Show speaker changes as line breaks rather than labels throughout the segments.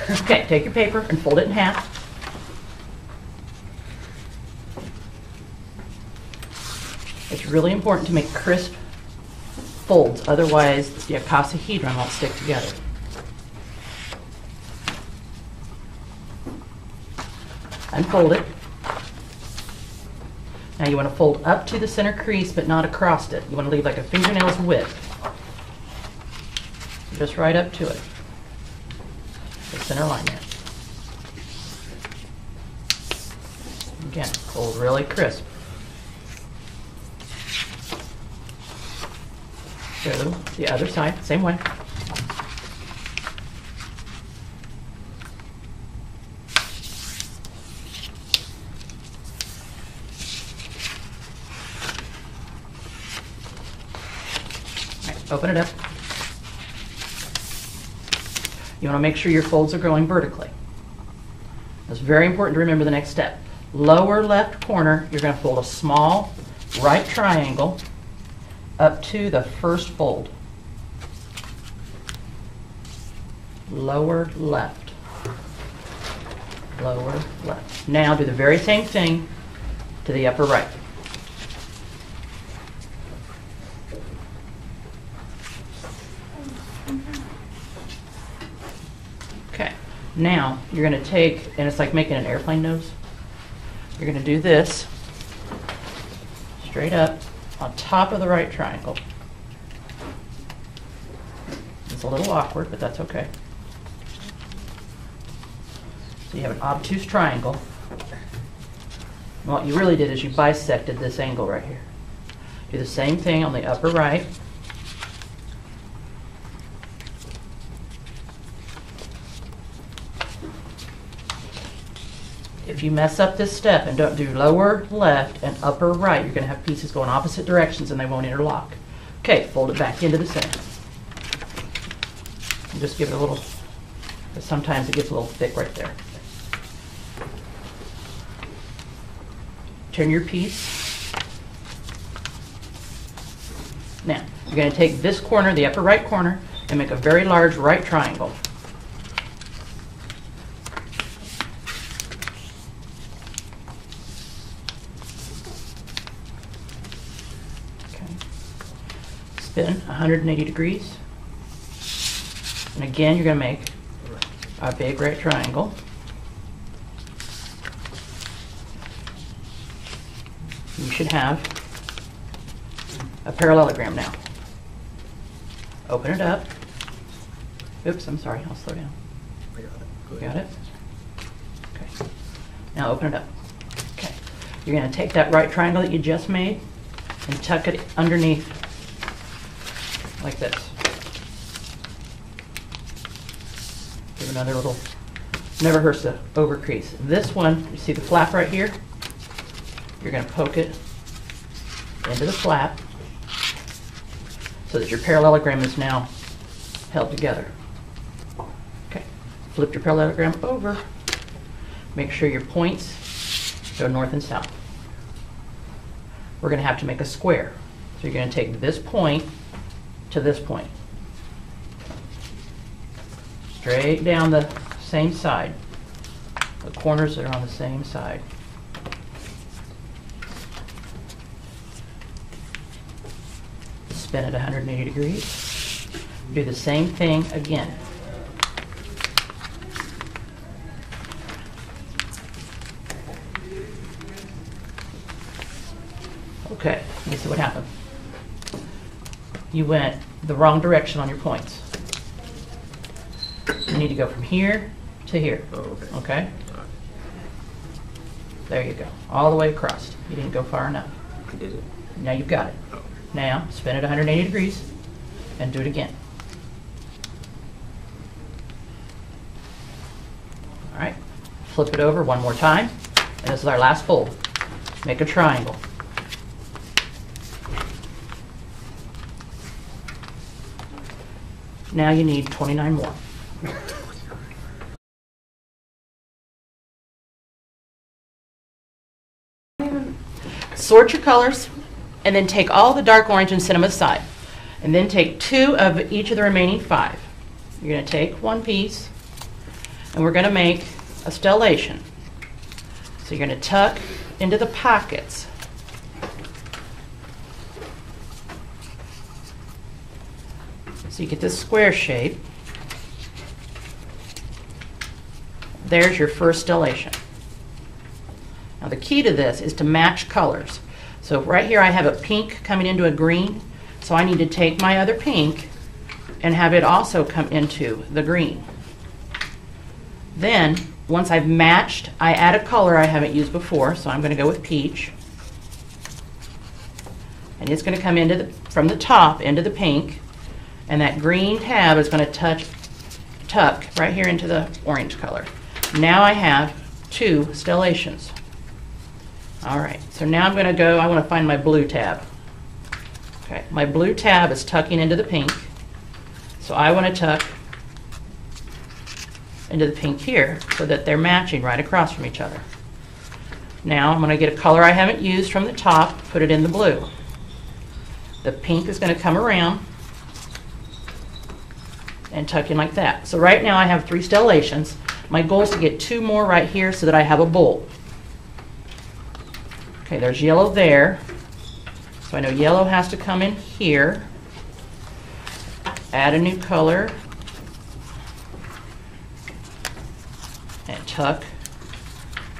Okay, take your paper and fold it in half. It's really important to make crisp folds, otherwise the icosahedron won't stick together. Unfold it. Now you want to fold up to the center crease, but not across it. You want to leave like a fingernail's width. Just right up to it. The center line there. Again, fold really crisp. Go the other side, same way. Open it up. You want to make sure your folds are going vertically. It's very important to remember the next step. Lower left corner, you're going to fold a small right triangle up to the first fold. Lower left. Lower left. Now do the very same thing to the upper right. Okay, now you're going to take, and it's like making an airplane nose. You're going to do this straight up on top of the right triangle. It's a little awkward, but that's okay. So you have an obtuse triangle. And what you really did is you bisected this angle right here. Do the same thing on the upper right. If you mess up this step and don't do lower left and upper right, you're going to have pieces going opposite directions and they won't interlock. Okay, fold it back into the center. And just give it a little, because sometimes it gets a little thick right there. Turn your piece. Now, you're going to take this corner, the upper right corner, and make a very large right triangle. Spin 180 degrees. And again, you're going to make a big right triangle. You should have a parallelogram now. Open it up. Oops, I'm sorry, I'll slow down.
I got it.
Got it? Okay. Now open it up. Okay. You're going to take that right triangle that you just made and tuck it underneath like this. Give another little, never hurts to overcrease. This one, you see the flap right here? You're going to poke it into the flap so that your parallelogram is now held together. Okay, flip your parallelogram over. Make sure your points go north and south. We're going to have to make a square. So you're going to take this point to this point. Straight down the same side. The corners are on the same side. Spin it 180 degrees. Do the same thing again. Okay, let me see what happened. You went the wrong direction on your points. You need to go from here to here.
Oh, okay.
Okay? There you go. All the way across. You didn't go far enough.
I did it.
Now you've got it.
Oh.
Now spin it 180 degrees and do it again. All right. Flip it over one more time. And this is our last fold. Make a triangle. Now you need 29 more. Sort your colors, and then take all the dark orange and set them aside. And then take 2 of each of the remaining 5. You're going to take one piece, and we're going to make a stellation. So you're going to tuck into the pockets. So you get this square shape. There's your first stellation. Now the key to this is to match colors. So right here I have a pink coming into a green, so I need to take my other pink and have it also come into the green. Then, once I've matched, I add a color I haven't used before, so I'm going to go with peach. And it's going to come into from the top into the pink, and that green tab is going to tuck right here into the orange color. Now I have 2 stellations. All right, so now I'm going to go, I want to find my blue tab. Okay, my blue tab is tucking into the pink, so I want to tuck into the pink here so that they're matching right across from each other. Now I'm going to get a color I haven't used from the top, put it in the blue. The pink is going to come around and tuck in like that. So right now I have 3 stellations. My goal is to get 2 more right here so that I have a bolt. Okay, there's yellow there. So I know yellow has to come in here. Add a new color. And tuck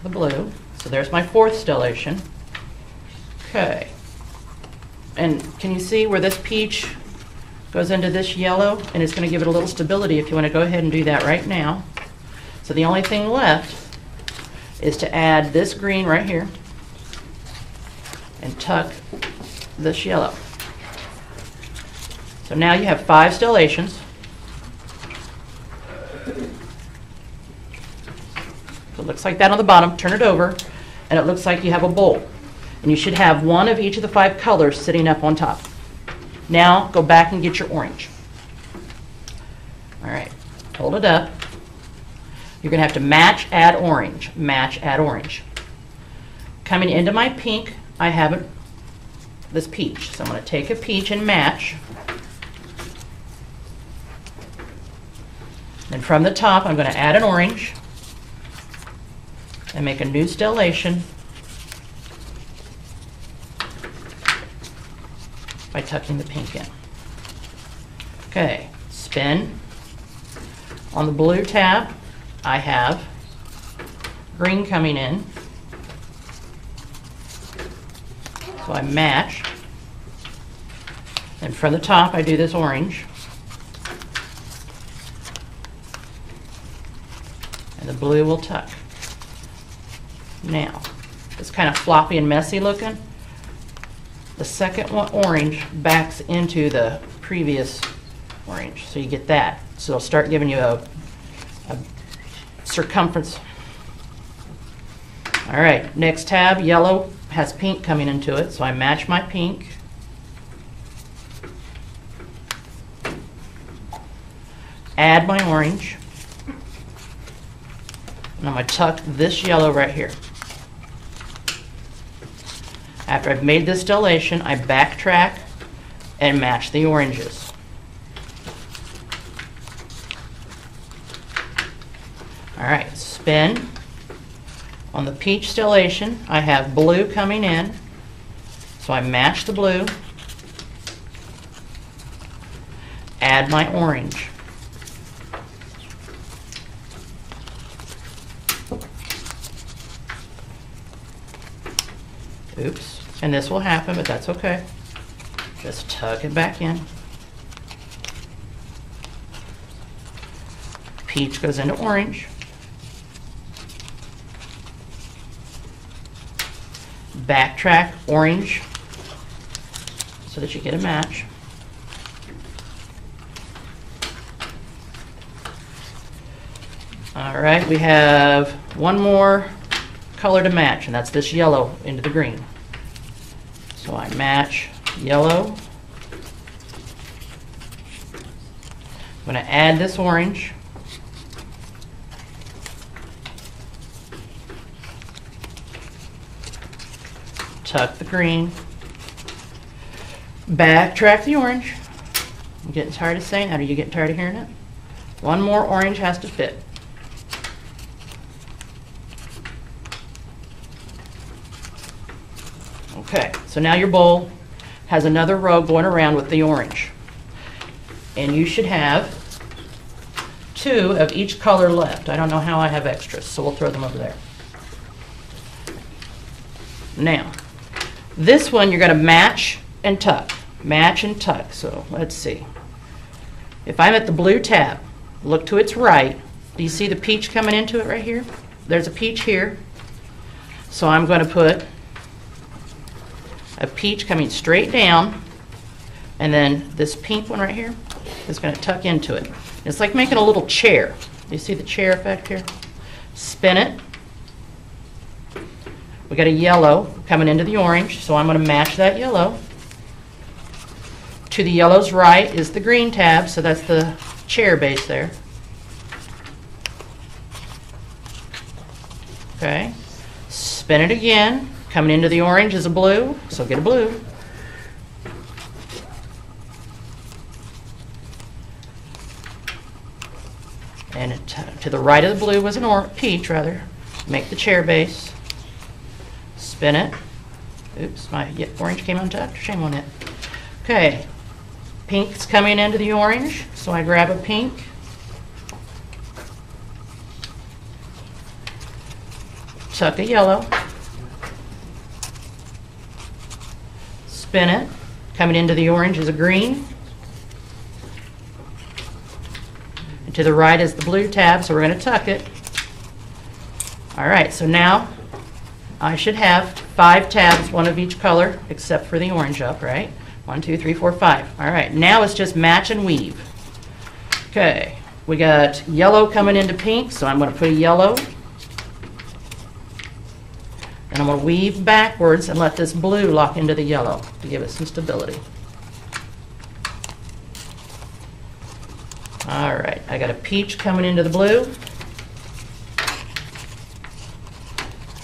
the blue. So there's my 4th stellation. Okay. And can you see where this peach goes into this yellow? And it's going to give it a little stability if you want to go ahead and do that right now. So the only thing left is to add this green right here and tuck this yellow. So now you have 5 stellations. So it looks like that on the bottom. Turn it over, and it looks like you have a bowl. And you should have 1 of each of the 5 colors sitting up on top. Now go back and get your orange. All right, hold it up. You're going to have to match, add orange. Match, add orange. Coming into my pink, I have this peach. So I'm going to take a peach and match. And from the top, I'm going to add an orange and make a new stellation by tucking the pink in. Okay, spin. On the blue tab, I have green coming in. So I match. And from the top, I do this orange. And the blue will tuck. Now, it's kind of floppy and messy looking. The second one, orange, backs into the previous orange. So you get that. So it'll start giving you a circumference. All right, next tab, yellow has pink coming into it, so I match my pink. Add my orange. And I'm going to tuck this yellow right here. After I've made this stellation, I backtrack and match the oranges. All right, spin. On the peach stellation, I have blue coming in, so I match the blue, add my orange. Oops, and this will happen, but that's okay. Just tuck it back in. Peach goes into orange. Backtrack orange so that you get a match. All right, we have one more color to match, and that's this yellow into the green. So I match yellow. I'm going to add this orange. Tuck the green. Backtrack the orange. I'm getting tired of saying that. Are you getting tired of hearing it? One more orange has to fit. So now your bowl has another row going around with the orange. And you should have 2 of each color left. I don't know how I have extras, so we'll throw them over there. Now, this one you're going to match and tuck. Match and tuck. So let's see. If I'm at the blue tab, look to its right. Do you see the peach coming into it right here? There's a peach here. So I'm going to put a peach coming straight down, and then this pink one right here is going to tuck into it. It's like making a little chair. You see the chair effect here? Spin it. We got a yellow coming into the orange, so I'm going to match that yellow. To the yellow's right is the green tab, so that's the chair base there. Okay. Spin it again. Coming into the orange is a blue, so get a blue. And to the right of the blue was an peach, rather. Make the chair base. Spin it. Oops, my orange came untucked. Shame on it. Okay. Pink's coming into the orange, so I grab a pink. Tuck a yellow. Spin it. Coming into the orange is a green. And to the right is the blue tab, so we're going to tuck it. All right, so now I should have 5 tabs, 1 of each color, except for the orange up, right? 1, 2, 3, 4, 5. All right, now it's just match and weave. Okay, we got yellow coming into pink, so I'm going to put a yellow. And I'm going to weave backwards and let this blue lock into the yellow to give it some stability. All right, I got a peach coming into the blue.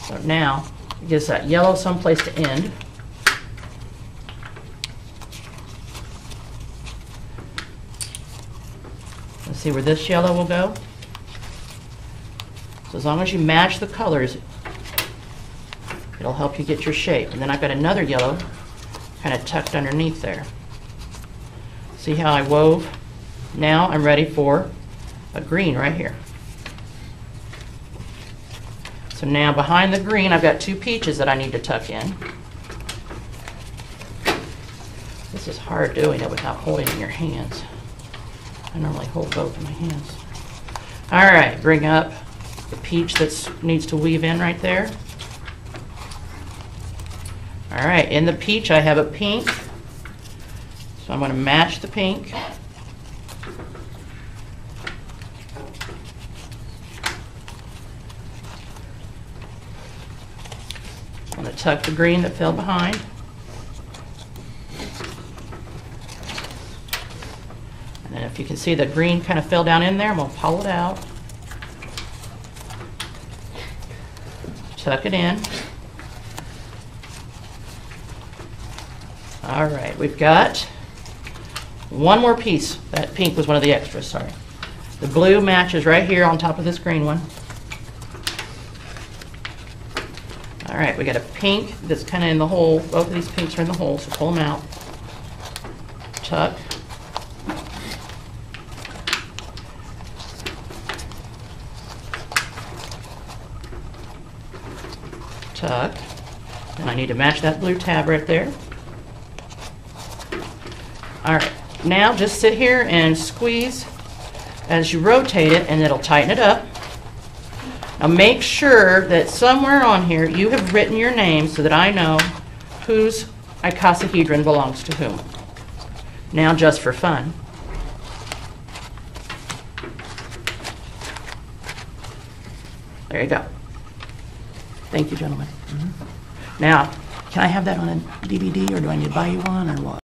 So now it gives that yellow someplace to end. Let's see where this yellow will go. So as long as you match the colors, it'll help you get your shape. And then I've got another yellow kind of tucked underneath there. See how I wove? Now I'm ready for a green right here. So now behind the green, I've got 2 peaches that I need to tuck in. This is hard doing it without holding in your hands. I normally hold both in my hands. All right, bring up the peach that needs to weave in right there. All right, in the peach I have a pink, so I'm going to match the pink. I'm going to tuck the green that fell behind. And then if you can see the green kind of fell down in there, I'm going to pull it out. Tuck it in. All right, we've got one more piece. That pink was one of the extras, sorry. The blue matches right here on top of this green one. All right, we got a pink that's kind of in the hole. Both of these pinks are in the hole, so pull them out. Tuck. Tuck. And I need to match that blue tab right there. All right, now just sit here and squeeze as you rotate it, and it'll tighten it up. Now make sure that somewhere on here you have written your name so that I know whose icosahedron belongs to whom. Now just for fun. There you go. Thank you, gentlemen. Now, can I have that on a DVD, or do I need to buy you one, or what?